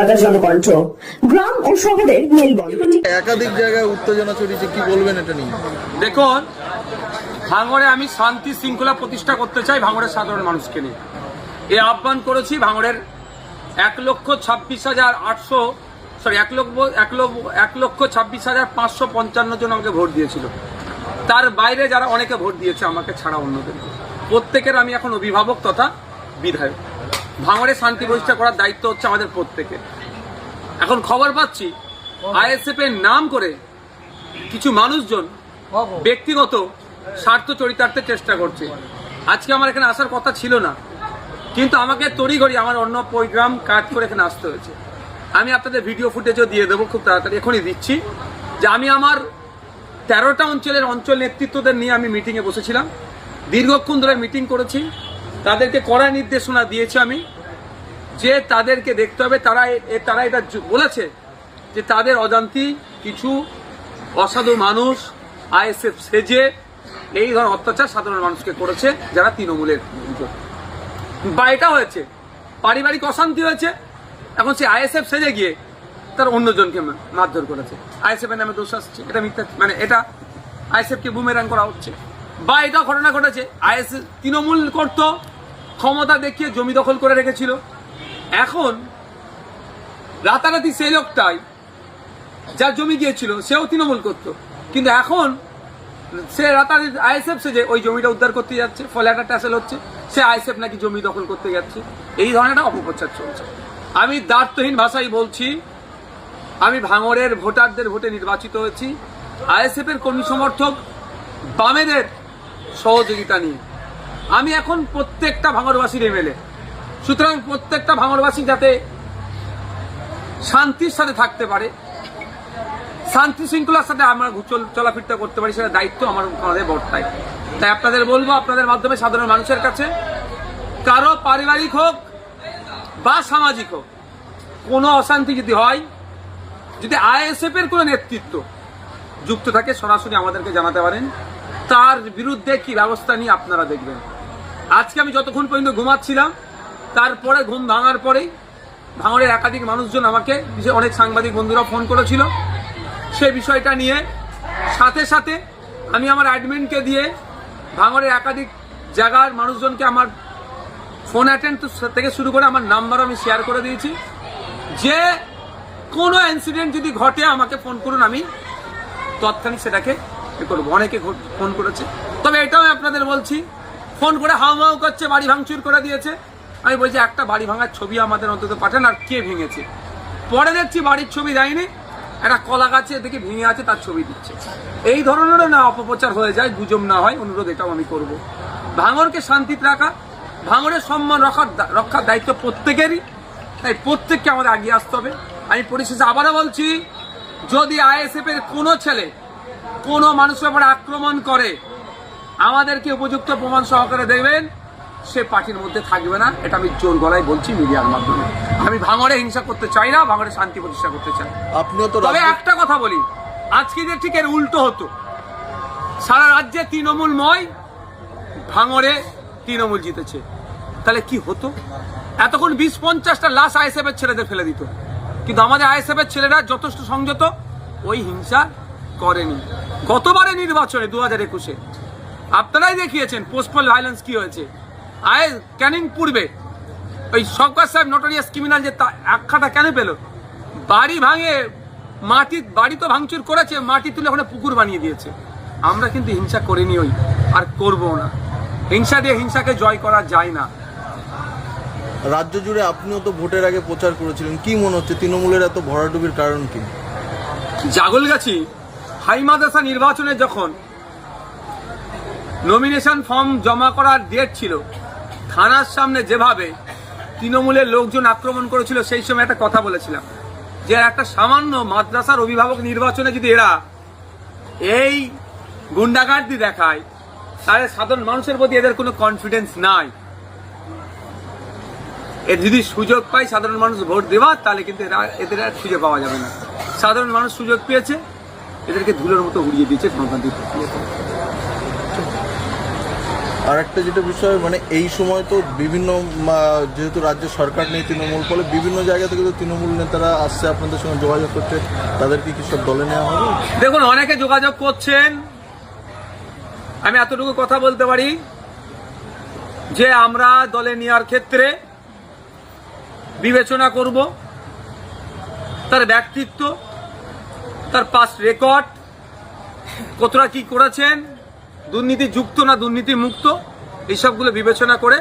কলকাতার জনকণ্ঠ, গ্রাম ও শহরের মেলবন্ধন। একাধিক জায়গায় উত্তেজনা ছড়িয়েছে, কি বলবেন এটা নিয়ে? দেখুন, ভাঙড়ে আমি শান্তি শৃঙ্খলা প্রতিষ্ঠা করতে চাই ভাঙড়ের সাধারণ মানুষকে নিয়ে। এ আহ্বান করেছি ভাঙড়ের 1,26,555 জন আমাকে ভোট দিয়েছিল। তার বাইরে যারা অনেকে ভোট দিয়েছে আমাকে ছাড়া অন্যদের, প্রত্যেকের আমি এখন অভিভাবক তথা বিধায়ক। ভাঙড়ে শান্তি প্রতিষ্ঠা করার দায়িত্ব হচ্ছে আমাদের প্রত্যেকের। এখন খবর পাচ্ছি আইএসএফ এর নাম করে কিছু মানুষজন ব্যক্তিগত স্বার্থ চরিতার্থের চেষ্টা করছে। আজকে আমার এখানে আসার কথা ছিল না, কিন্তু আমাকে তড়িঘড়ি আমার অন্য প্রোগ্রাম কাজ করে এখানে আসতে হয়েছে। আমি আপনাদের ভিডিও ফুটেজও দিয়ে দেবো খুব তাড়াতাড়ি, এখনই দিচ্ছি, যে আমি আমার 13টা অঞ্চলের অঞ্চল নেতৃত্বদের নিয়ে আমি মিটিংয়ে বসেছিলাম। দীর্ঘক্ষণ ধরে মিটিং করেছি, তাদেরকে কড়া নির্দেশনা দিয়েছি আমি, যে তাদেরকে দেখতে হবে। তারা এটা বলেছে যে তাদের অজান্তি কিছু অসাধু মানুষ আইএসএফ সেজে এই ধরনের অত্যাচার সাধারণ মানুষকে করেছে, যারা তৃণমূলের বা এটা হয়েছে পারিবারিক অশান্তি হয়েছে। এখন সে আইএসএফ সেজে গিয়ে তার অন্যজনকে মারধর করেছে, আইএসএফ এর নামে দোষ আসছে, এটা মিথ্যা, মানে এটা আইএসএফ কে বুমেরাং করা হচ্ছে। বা এটা ঘটনা ঘটেছে আইএসএফ তৃণমূল করত, ক্ষমতা দেখিয়ে জমি দখল করে রেখেছিল। এখন রাতারাতি সেই লোকটাই যার জমি গিয়েছিল সেও তৃণমূল করতো, কিন্তু এখন সে রাতারাতি আইএসএফ সেজে ওই জমিটা উদ্ধার করতে যাচ্ছে, ফলে একটা ট্যাসেল হচ্ছে, সে আইএসএফ নাকি জমি দখল করতে যাচ্ছে। এই ধরনের একটা অপপ্রচার চলছে। আমি দায়িত্বহীন ভাষায় বলছি, আমি ভাঙড়ের ভোটারদের ভোটে নির্বাচিত হয়েছি আইএসএফ এর কর্মী সমর্থক বামেদের সহযোগিতা নিয়ে। আমি এখন প্রত্যেকটা ভাঙড়বাসীর এমএলএ, সুতরাং প্রত্যেকটা ভাঙড়বাসী যাতে শান্তির সাথে থাকতে পারে, শান্তি শৃঙ্খলার সাথে আমরা চলাফিরটা করতে পারি, সেটা দায়িত্ব আমাদের বর্তায়। তাই আপনাদের বলবো, আপনাদের মাধ্যমে সাধারণ মানুষের কাছে, কারো পারিবারিক হোক বা সামাজিক হোক কোনো অশান্তি যদি হয়, যদি আইএসএফ এর কোনো নেতৃত্ব যুক্ত থাকে, সরাসরি আমাদেরকে জানাতে পারেন, তার বিরুদ্ধে কি ব্যবস্থা নিয়ে আপনারা দেখবেন। আজকে আমি যতক্ষণ পর্যন্ত ঘুমাচ্ছিলাম, তারপরে ঘুম ভাঙার পরেই ভাঙড়ের একাধিক মানুষজন আমাকে, অনেক সাংবাদিক বন্ধুরা ফোন করেছিল সে বিষয়টা নিয়ে। সাথে সাথে আমি আমার অ্যাডমিনকে দিয়ে ভাঙড়ের একাধিক জায়গার মানুষজনকে আমার ফোন অ্যাটেন্ড থেকে শুরু করে আমার নাম্বার আমি শেয়ার করে দিয়েছি, যে কোনো ইনসিডেন্ট যদি ঘটে আমাকে ফোন করুন, আমি তৎক্ষণিক সেটাকে করবো। অনেকে ফোন করেছে, তবে এটাও আপনাদের বলছি, ফোন করে হাউ করছে, বাড়ি ভাঙচুর করে দিয়েছে। আমি বলছি একটা বাড়ি ভাঙার ছবি আমাদের অন্তত পাঠান, আর কে ভেঙেছে। পরে দেখছি বাড়ির ছবি দেয়নি, একটা কলা গাছে দেখে ভেঙে আছে তার ছবি দিচ্ছে। এই ধরনেরও না অপপ্রচার হয়ে যায়, গুজব না হয়, অনুরোধ এটাও আমি করব। ভাঙড়কে শান্তিতে রাখা, ভাঙড়ের সম্মান রক্ষার দায়িত্ব প্রত্যেকেরই, তাই প্রত্যেককে আমাদের এগিয়ে আসতে হবে। আমি পরিশেষে আবারও বলছি, যদি আইএসএফ এর কোনো ছেলে কোনো মানুষের উপর আক্রমণ করে, আমাদেরকে উপযুক্ত প্রমাণ সহকারে দেখবেন, সে পার্টির মধ্যে থাকবে না। এটা আমি জোর গলায় বলছি মিডিয়ার মাধ্যমে। আমি ভাঙড়ে হিংসা করতে চাই না, ভাঙড়ে শান্তি প্রতিষ্ঠা করতে চাই। আপনিও তো, তবে একটা কথা বলি, আজকে যে ঠিক এর উল্টো হতো, সারা রাজ্যে তৃণমূলময়, ভাঙড়ে তৃণমূল জিতেছে, তাহলে কি হতো? এতক্ষণ 20-50টা লাশ আইএসএফ এর ছেলেদের ফেলে দিত, কিন্তু আমাদের আইএসএফ এর ছেলেরা যথেষ্ট সংযত, ওই হিংসা করেনি। গতবারে নির্বাচনে 2021-এ আপনারাই দেখিয়েছেন পোস্টপল ভায়োলেন্স কি হয়েছে। ক্যানিং পূর্বে ওই শওকত সাহেব নোটোরিয়াস ক্রিমিনাল যে আখ্যাটা কেন পেল? বাড়ি ভাঙে, বাড়ি তো ভাঙচুর করেছে, মাটি তুলে ওখানে পুকুর বানিয়ে দিয়েছে। আমরা কিন্তু হিংসা করিনি, ওই আর করবো না। হিংসা দিয়ে হিংসাকে জয় করা যায় না। রাজ্য জুড়ে আপনিও তো ভোটের আগে প্রচার করেছিলেন, কি মনে হচ্ছে তৃণমূলের এত ভরাডুবির কারণ কি? জাগলগাছি হাই মাদ্রাসা নির্বাচনে যখন নমিনেশন ফর্ম জমা করার ডেট ছিল, থানার সামনে যেভাবে তৃণমূলের লোকজন আক্রমণ করেছিল, সেই সময় একটা কথা বলেছিলাম, যে একটা সামান্য মাদ্রাসার অভিভাবক নির্বাচনে যদি এরা এই গুন্ডাগার্দি দেখায়, তাহলে সাধারণ মানুষের প্রতি এদের কোনো কনফিডেন্স নাই। যদি সুযোগ পায় সাধারণ মানুষ ভোট দেওয়ার, তাহলে কিন্তু এদের আর খুঁজে পাওয়া যাবে না। সাধারণ মানুষ সুযোগ পেয়েছে, এদেরকে ধুলোর মতো উড়িয়ে দিয়েছে গণতান্ত্রিক প্রক্রিয়া। আর একটা যেটা বিষয় মানে এই সময় তো বিভিন্ন যেহেতু রাজ্য সরকার নেই তৃণমূল, ফলে বিভিন্ন জায়গা থেকে তো তৃণমূল নেতারা আসছে আপনাদের সঙ্গে যোগাযোগ করছে, তাদেরকে কি সব দলে নেওয়া হবে? দেখুন, অনেকে যোগাযোগ করছেন। আমি এতটুকু কথা বলতে পারি যে আমরা দলে নেওয়ার ক্ষেত্রে বিবেচনা করব তার ব্যক্তিত্ব, তার পাস্ট রেকর্ড, কতটা কি করেছেন, দুর্নীতি যুক্ত না দুর্নীতি মুক্ত, এইসবগুলো বিবেচনা করে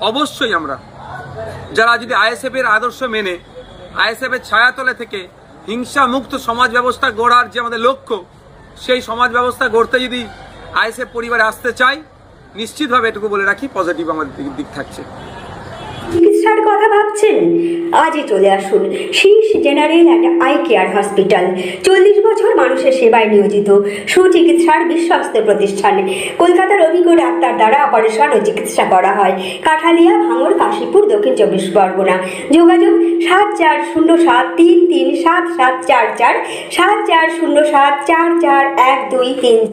অবশ্যই আমরা যারা যদি আইএসএফ এর আদর্শ মেনে আইএসএফ এর ছায়াতলে থেকে হিংসা মুক্ত সমাজ ব্যবস্থা গড়ার যে আমাদের লক্ষ্য, সেই সমাজ ব্যবস্থা গড়তে যদি আইএসএফ পরিবারে আসতে চাই, নিশ্চিতভাবে এটুকু বলে রাখি পজিটিভ আমাদের দিক থাকছে। চিকিৎসার কথা ভাবছেন? আজই চলে আসুন শীর্ষ general and eye care hospital. 40 বছর মানুষের সেবায় নিয়োজিত সুচিকিৎসার বিশ্বস্ত প্রতিষ্ঠান। কলকাতার অভিজ্ঞ ডাক্তার দ্বারা অপারেশন ও চিকিৎসা করা হয়। কাঠালিয়া, ভাঙড়, কাশীপুর, দক্ষিণ 24 পরগনা। যোগাযোগ 7407337744, 7407441234।